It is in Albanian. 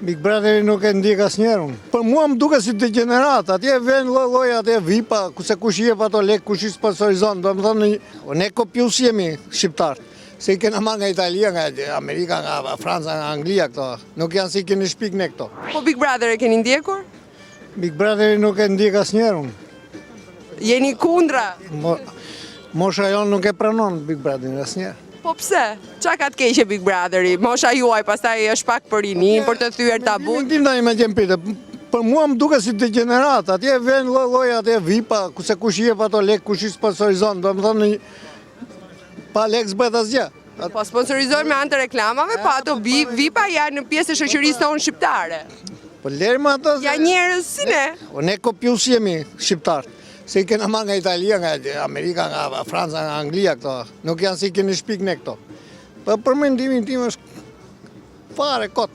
Big Brotheri nuk e ndjek asnjëherë unë. Për mua më duket si degenerat, atje vjen lloj atje vipa, se kush i jep ato lek, kush i sponsorizon, domethënë ne kopjues jemi shqiptar. Se i kena marrë nga Italia, nga Amerika, nga Franca, nga Anglia këto. Nuk janë si keni shpik ne këto. Po Big Brother e keni ndjekur? Big Brotheri nuk e ndjek asnjëherë unë. Jeni kundra? Mosha jonë nuk e pranon Big Brotherin asnjëherë. Po pse? Qa ka të keqe Big Brotheri? Mosha juaj pastaj është pak për rinin, për të thyer tabut. Tim tani më gjen pritë. Për mua më duket si degenerat, atje vjen lloj atje vipa, se kush i jep ato lek, kush i sponsorizon, domethënë pa lek s'bëhet asgjë. Po sponsorizojnë me anë të reklamave, po ato vipa janë në pjesë e shoqërisë tonë shqiptare. Po lërë më ato. Ja njerëz si ne. Ne kopjues jemi shqiptar. Se i kena marrë nga Italia, nga Amerika, nga Franca, nga Anglia këto. Nuk janë si keni shpik ne këto. Po për mendimin tim është fare kot.